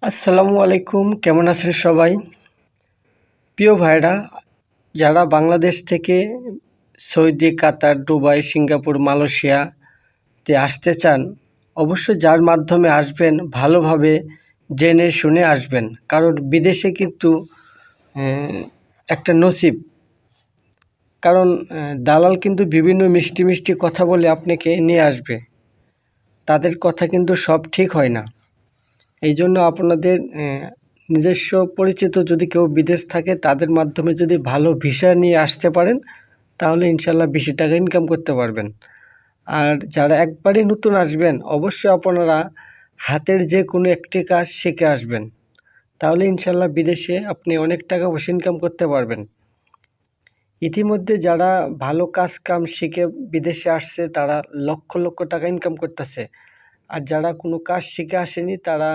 আসসালামু আলাইকুম, কেমন আছেন সবাই? প্রিয় ভাইরা, যারা বাংলাদেশ থেকে সৌদি, কাতার, দুবাই, সিঙ্গাপুর, মালয়েশিয়াতে আসতে চান, অবশ্যই যার মাধ্যমে আসবেন ভালোভাবে জেনে শুনে আসবেন। কারণ বিদেশে কিন্তু একটা নসিব। কারণ দালাল কিন্তু বিভিন্ন মিষ্টি মিষ্টি কথা বলে আপনাকে নিয়ে আসবে। তাদের কথা কিন্তু সব ঠিক হয় না। এই জন্য আপনাদের নিজস্ব পরিচিত যদি কেউ বিদেশ থাকে তাদের মাধ্যমে যদি ভালো ভিসা নিয়ে আসতে পারেন, তাহলে ইনশাল্লাহ বেশি টাকা ইনকাম করতে পারবেন। আর যারা একবারই নতুন আসবেন, অবশ্যই আপনারা হাতের যে কোনো একটি কাজ শিখে আসবেন, তাহলে ইনশাল্লাহ বিদেশে আপনি অনেক টাকা পয়সা ইনকাম করতে পারবেন। ইতিমধ্যে যারা ভালো কাজ কাম শিখে বিদেশে আসছে তারা লক্ষ লক্ষ টাকা ইনকাম করতেছে। আর যারা কোনো কাজ শিখে আসেনি তারা